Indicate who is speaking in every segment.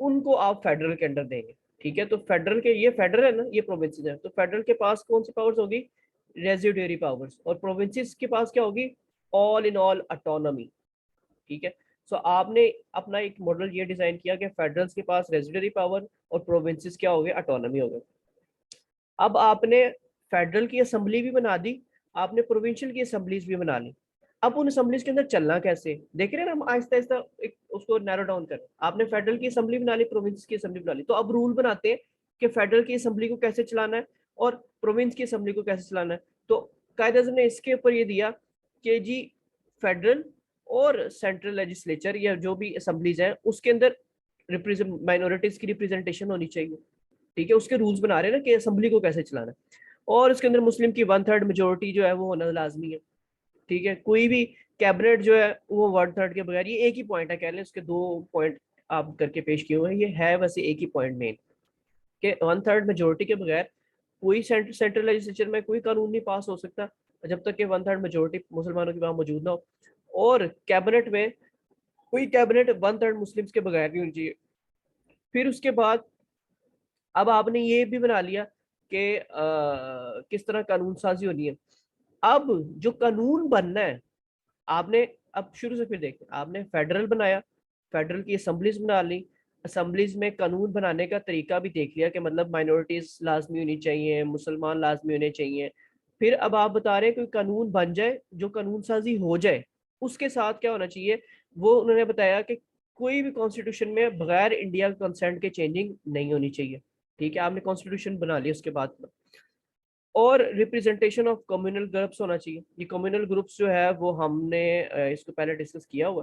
Speaker 1: ان کو آپ فیڈرل کے انڈر دیں گے. ٹھیک ہے, تو فیڈرل کے, یہ فیڈرل ہے نا, یہ پروونسز ہیں, تو فیڈرل کے پاس کون سی پاورز ہوگی, ریزیڈیوری پاورز, اور پروونسز کے پاس کیا ہوگی, آل ان آل اٹانومی. ٹھیک ہے, سو آپ نے اپنا ایک ماڈل یہ ڈیزائن کیا کہ فیڈرلز کے پاس ریزیڈیوری پاور اور پروونسز کیا ہو گئے, اٹانومی ہو گئے. اب آپ نے فیڈرل کی اسمبلی بھی بنا دی, آپ نے پروونشل کی اسمبلیز بھی بنا لی. اب ان اسمبلیز کے اندر چلنا کیسے, دیکھ رہے ہیں نا ہم آہستہ آہستہ اس کو نیرو ڈاؤن کریں. آپ نے فیڈرل کی اسمبلی بنا لی, پروونس کی اسمبلی بنا لی, تو اب رول بناتے ہیں کہ فیڈرل کی اسمبلی کو کیسے چلانا ہے اور پروونس کی اسمبلی کو کیسے چلانا ہے. تو قائد اعظم نے اس کے اوپر یہ دیا کہ جی فیڈرل اور سینٹرل لیجسلیچر یا جو بھی اسمبلیز ہیں اس کے اندر مائنورٹیز کی ریپرزنٹیشن ہونی چاہیے. ٹھیک ہے, اس کے رولز بنا رہے ہیں نا کہ اسمبلی کو کیسے چلانا ہے, اور اس کے اندر مسلم کی 1/3 میجورٹی جو ہے وہ ہونا لازمی ہے. ٹھیک ہے, کوئی بھی کیبنٹ جو ہے وہ 1/3 کے بغیر, یہ ایک ہی پوائنٹ ہے, کہہ لیں اس کے 2 پوائنٹ آپ کر کے پیش کیے ہوئے ہیں, یہ ہے ویسے ایک ہی پوائنٹ مین کہ 1/3 میجورٹی کے بغیر کوئی سینٹرل لیجسلیچر میں کوئی قانون نہیں پاس ہو سکتا جب تک کہ 1/3 میجورٹی مسلمانوں کی وہاں موجود نہ ہو, اور کیبنٹ میں کوئی کیبنٹ 1/3 مسلمس کے بغیر نہیں ہونی چاہیے. پھر اس کے بعد اب آپ نے یہ بھی بنا لیا کہ کس طرح قانون سازی ہونی ہے. اب جو قانون بننا ہے آپ نے, اب شروع سے پھر دیکھیں, آپ نے فیڈرل بنایا, فیڈرل کی اسمبلیز بنا لی, اسمبلیز میں قانون بنانے کا طریقہ بھی دیکھ لیا کہ مطلب مائنورٹیز لازمی ہونی چاہیے, مسلمان لازمی ہونے چاہیے. پھر اب آپ بتا رہے ہیں کوئی قانون بن جائے, جو قانون سازی ہو جائے اس کے ساتھ کیا ہونا چاہیے, وہ انہوں نے بتایا کہ کوئی بھی کانسٹیٹیوشن میں بغیر انڈیا کنسنٹ کے چینجنگ نہیں ہونی چاہیے. ٹھیک ہے, آپ نے کانسٹیٹیوشن بنا لی اس کے بعد, اور ریپرزنٹیشن آف کمیونل گروپس ہونا چاہیے. یہ کمیونل گروپس جو ہے وہ ہم نے اس کو پہلے ڈسکس کیا ہوا,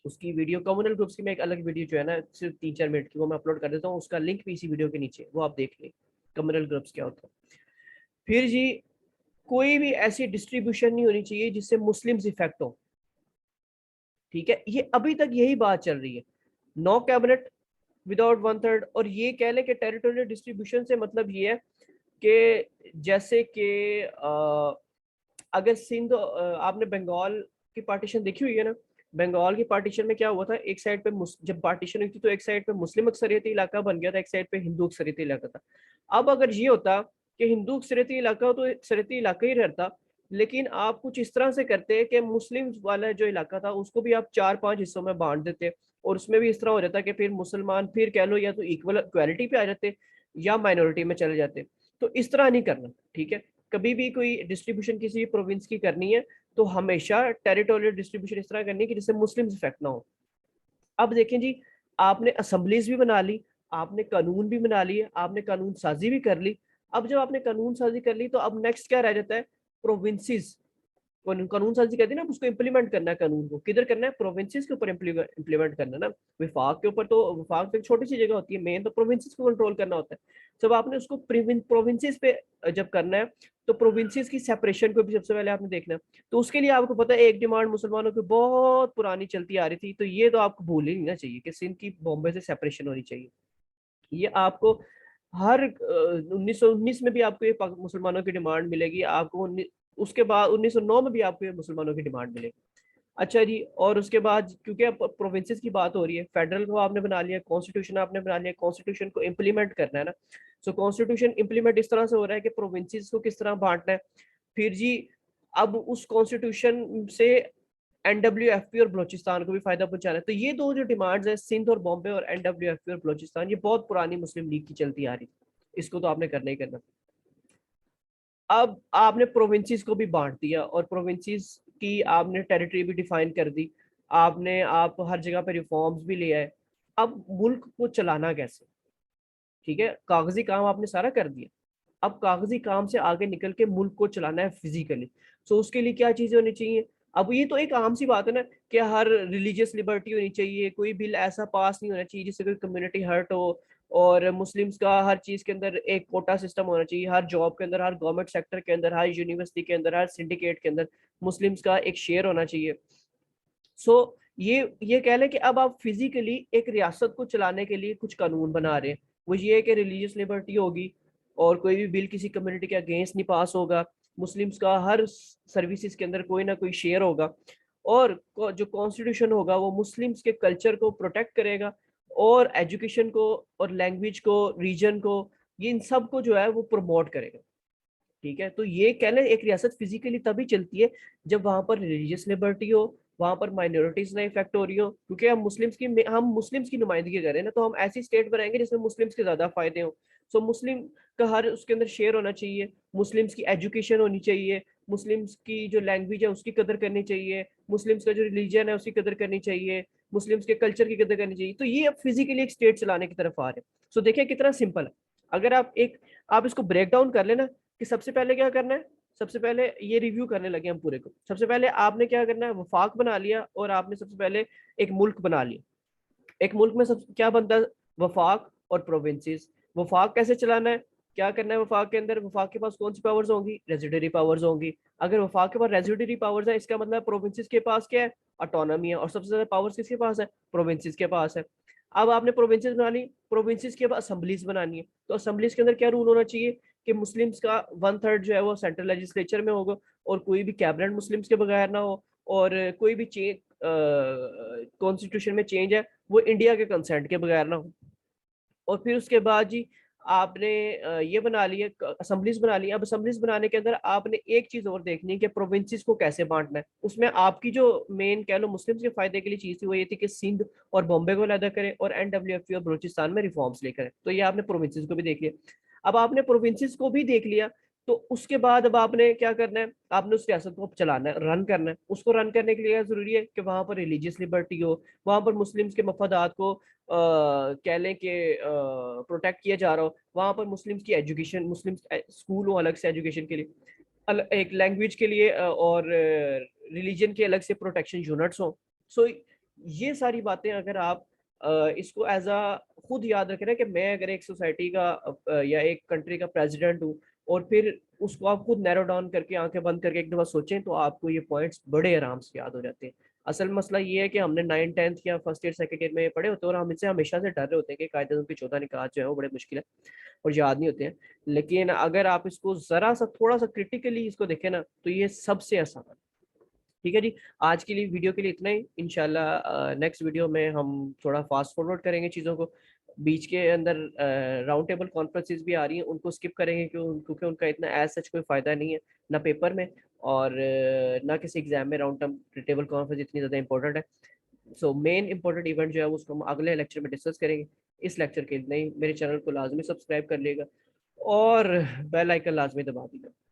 Speaker 1: اس کی ویڈیو کمیونل گروپس کی میں ایک الگ ویڈیو جو ہے نا صرف 3-4 منٹ کی, وہ میں اپلوڈ کر دیتا ہوں, اس کا لنک بھی اسی ویڈیو کے نیچے, وہ آپ دیکھ لیں کمیونل گروپس کیا ہوتا ہے. پھر جی کوئی بھی ایسی ڈسٹریبیوشن نہیں ہونی چاہیے جس سے مسلمز افیکٹ ہو. ٹھیک ہے, یہ ابھی تک یہی بات چل رہی ہے, نو کیبنٹ وداؤٹ 1/3. اور یہ کہہ لیں کہ ٹیریٹوریل ڈسٹریبیوشن سے مطلب یہ ہے کہ جیسے کہ اگر سندھ, آپ نے بنگال کی پارٹیشن دیکھی ہوئی ہے نا, بنگال کی پارٹیشن میں کیا ہوا تھا, ایک سائڈ پہ جب پارٹیشن ہوئی تھی تو ایک سائڈ پہ مسلم اکثریتی علاقہ بن گیا تھا, ایک سائڈ پہ ہندو اکثریتی علاقہ تھا. اب اگر یہ ہوتا کہ ہندو اکثریتی علاقہ ہو تو اکثریتی علاقہ ہی رہتا, لیکن آپ کچھ اس طرح سے کرتے کہ مسلم والا جو علاقہ تھا اس کو بھی آپ 4-5 حصوں میں بانٹ دیتے, اور اس میں بھی اس طرح ہو جاتا کہ پھر مسلمان پھر کہہ لو یا تو ایکوالٹی پہ آ جاتے یا مائنورٹی میں چلے جاتے. تو اس طرح نہیں کرنا. ٹھیک ہے, کبھی بھی کوئی ڈسٹریبیوشن کسی بھی پروونس کی کرنی ہے تو ہمیشہ ٹیریٹوریل ڈسٹریبیوشن اس طرح کرنی ہے کہ جس سے مسلم افیکٹ نہ ہو. اب دیکھیں جی, آپ نے اسمبلیز بھی بنا لی, آپ نے قانون بھی بنا لیے, آپ نے قانون سازی بھی کر لی. اب جب آپ نے قانون سازی کر لی تو اب نیکسٹ کیا رہ جاتا ہے, پروونسز. قانون سازی کہتے ہیں نا, اب اس کو امپلیمنٹ کرنا ہے, قانون کو کدھر کرنا ہے, پروونسز کے اوپر امپلیمنٹ کرنا ہے نا. وفاق کے اوپر تو, وفاق تو ایک چھوٹی سی جگہ ہوتی ہے, مین تو پروونسز کو کنٹرول کرنا ہوتا ہے. جب آپ نے اس کو پروونسز پہ جب کرنا ہے تو پروونسز کی سیپریشن کو بھی سب سے پہلے آپ نے دیکھنا ہے. تو اس کے لیے آپ کو پتا ہے ایک ڈیمانڈ مسلمانوں کی بہت پرانی چلتی آ رہی تھی, تو یہ تو آپ کو بھول ہی نہیں چاہیے کہ سندھ کی بامبے سے سیپریشن ہونی چاہیے. یہ آپ کو ہر 1919 میں بھی آپ کو یہ مسلمانوں کی ڈیمانڈ ملے گی, آپ کو اس کے بعد 1909 میں بھی آپ کو یہ مسلمانوں کی ڈیمانڈ ملے گی. اچھا جی, اور اس کے بعد کیونکہ اب پروونسز کی بات ہو رہی ہے, فیڈرل کو آپ نے بنا لیا, کانسٹیٹیوشن آپ نے بنا لیا, کانسٹیٹیوشن کو امپلیمنٹ کرنا ہے نا. سو کانسٹیٹیوشن امپلیمنٹ اس طرح سے ہو رہا ہے کہ پروونسز کو کس طرح بانٹنا ہے. پھر جی اب اس کانسٹیٹیوشن سے NWFP اور بلوچستان کو بھی فائدہ پہنچانا ہے. تو یہ دو جو ڈیمانڈز ہیں, سندھ اور بامبے اور NWFP اور بلوچستان, یہ بہت پرانی مسلم لیگ کی چلتی آ رہی, اس کو تو آپ نے کرنا ہی کرنا. اب آپ نے پروونسز کو بھی بانٹ دیا, اور پروونسز کی آپ نے ٹیریٹری بھی ڈیفائن کر دی, آپ ہر جگہ پہ ریفارمز بھی لے آئے. اب ملک کو چلانا کیسے, ٹھیک ہے, کاغذی کام آپ نے سارا کر دیا, اب کاغذی کام سے آگے نکل کے ملک کو چلانا ہے فزیکلی. سو اس کے لیے کیا چیزیں ہونی چاہیے. اب یہ تو ایک عام سی بات ہے نا کہ ہر ریلیجیس لبرٹی ہونی چاہیے, کوئی بل ایسا پاس نہیں ہونا چاہیے جس سے کوئی کمیونٹی ہرٹ ہو, اور مسلمس کا ہر چیز کے اندر ایک کوٹا سسٹم ہونا چاہیے, ہر جاب کے اندر, ہر گورنمنٹ سیکٹر کے اندر, ہر یونیورسٹی کے اندر, ہر سنڈیکیٹ کے اندر مسلمس کا ایک شیئر ہونا چاہیے. سو یہ کہہ لیں کہ اب آپ فزیکلی ایک ریاست کو چلانے کے لیے کچھ قانون بنا رہے ہیں. وہ یہ ہے کہ ریلیجیس لبرٹی ہوگی, اور کوئی بھی بل کسی کمیونٹی کے اگینسٹ نہیں پاس ہوگا, مسلمس کا ہر سروسز کے اندر کوئی نہ کوئی شیئر ہوگا, اور جو کانسٹیٹیوشن ہوگا وہ مسلمس کے کلچر کو پروٹیکٹ کرے گا, اور ایجوکیشن کو اور لینگویج کو ریجن کو یہ ان سب کو جو ہے وہ پروموٹ کرے گا. ٹھیک ہے, تو یہ کہہ لیں ایک ریاست فزیکلی تبھی چلتی ہے جب وہاں پر ریلیجیس لبرٹی ہو, وہاں پر مائنورٹیز نہ افیکٹ ہو رہی ہو, کیونکہ ہم مسلمس کی نمائندگی کریں نا, تو ہم ایسی اسٹیٹ بنائیں گے جس میں مسلمس کے زیادہ فائدے ہوں. سو مسلم کا ہر اس کے اندر شیئر ہونا چاہیے, مسلمس کی ایجوکیشن ہونی چاہیے, مسلمس کی جو لینگویج ہے اس کی قدر کرنی چاہیے, مسلمس کا جو ریلیجن ہے اس کی قدر کرنی چاہیے, مسلمس کے کلچر کی قدر کرنی چاہیے. تو یہ اب فزیکلی ایک اسٹیٹ چلانے کی طرف آ رہے ہیں. سو دیکھیں کتنا سمپل ہے. اگر آپ اس کو بریک ڈاؤن کر لینا کہ سب سے پہلے کیا کرنا ہے, سب سے پہلے یہ ریویو کرنے لگے ہم پورے کو. سب سے پہلے آپ نے کیا کرنا ہے, وفاق بنا لیا, اور آپ نے سب سے پہلے ایک ملک بنا لیا. ایک ملک میں سب کیا بنتا ہے, وفاق اور پروونسز. وفاق کیسے چلانا ہے, کیا کرنا ہے وفاق کے اندر, وفاق کے پاس کون سی پاورز ہوں گی, ریزیڈری پاورز ہوں گی. اگر وفاق کے پاس ریزیڈری پاورز ہیں, اس کا مطلب پروونسز کے پاس کیا ہے, اٹانومی ہے, اور سب سے زیادہ پاورز کس کے پاس ہے, پروونسز کے پاس ہے. اب آپ نے پروونسز بنا لی, پروونسز کے بعد اسمبلیز بنانی ہے. تو اسمبلیز کے اندر کیا رول ہونا چاہیے کہ مسلمس کا 1/3 جو ہے وہ سینٹرل لیجسلیچر میں ہوگا, اور کوئی بھی کیبنٹ مسلمس کے بغیر نہ ہو, اور کوئی بھی چینج کانسٹیٹیوشن میں چینج ہے وہ انڈیا کے کنسنٹ کے بغیر نہ ہو. اور پھر اس کے بعد جی آپ نے یہ بنا لی ہے, اسمبلیز بنا لی. اب اسمبلیز بنانے کے اندر آپ نے ایک چیز اور دیکھنی ہے کہ پروونسز کو کیسے بانٹنا ہے. اس میں آپ کی جو مین کہہ لو مسلمس کے فائدے کے لیے چیز تھی وہ یہ تھی کہ سندھ اور بامبے کو علیحدہ کرے, اور NWFP اور بلوچستان میں ریفارمس لے کرے. تو یہ آپ نے پروونسز کو بھی دیکھ لیا. اب آپ نے پروونسز کو بھی دیکھ لیا, تو اس کے بعد اب آپ نے کیا کرنا ہے, آپ نے اس ریاست کو چلانا ہے, رن کرنا ہے. اس کو رن کرنے کے لیے ضروری ہے کہ وہاں پر ریلیجیس لبرٹی ہو, وہاں پر مسلمس کے مفادات کو کہہ لیں کہ پروٹیکٹ کیا جا رہا ہو, وہاں پر مسلمس کی ایجوکیشن, مسلم اسکول ہو الگ سے ایجوکیشن کے لیے, ایک لینگویج کے لیے, اور ریلیجن کے الگ سے پروٹیکشن یونٹس ہوں. سو یہ ساری باتیں اگر آپ اس کو ایز اے خود یاد رکھ رہے ہیں کہ میں اگر ایک سوسائٹی کا یا ایک کنٹری کا پریزیڈنٹ ہوں, اور پھر اس کو آپ خود نیرو ڈاؤن کر کے آنکھیں بند کر کے ایک دفعہ سوچیں, تو آپ کو یہ پوائنٹس بڑے آرام سے یاد ہو جاتے ہیں. اصل مسئلہ یہ ہے کہ ہم نے 9th 10th یا فرسٹ ایئر سیکنڈ ایئر میں یہ پڑھے ہوتے ہیں, اور ہم ان سے ہمیشہ سے ڈر رہے ہوتے ہیں کہ قاعدہ کی 14 نکات جو ہے وہ بڑے مشکل ہے اور یاد نہیں ہوتے ہیں. لیکن اگر آپ اس کو ذرا سا تھوڑا سا کرٹیکلی اس کو دیکھیں نا, تو یہ سب سے آسان ہے. ٹھیک ہے جی, آج کے لیے ویڈیو کے لیے اتنا ہی. انشاءاللہ نیکسٹ ویڈیو میں ہم تھوڑا فاسٹ فارورڈ کریں گے چیزوں کو. بیچ کے اندر راؤنڈ ٹیبل کانفرنسز بھی آ رہی ہیں, ان کو اسکپ کریں گے کیونکہ ان کا اتنا ایز سچ کوئی فائدہ نہیں ہے, نہ پیپر میں اور نہ کسی ایگزام میں. راؤنڈ ٹیبل کانفرنس اتنی زیادہ امپورٹنٹ ہے. سو مین امپورٹنٹ ایونٹ جو ہے اس کو ہم اگلے لیکچر میں ڈسکس کریں گے. اس لیکچر کے لیے میرے چینل کو لازمی سبسکرائب کر لیے گا, اور بیل آئکن لازمی دبا دیجیے گا.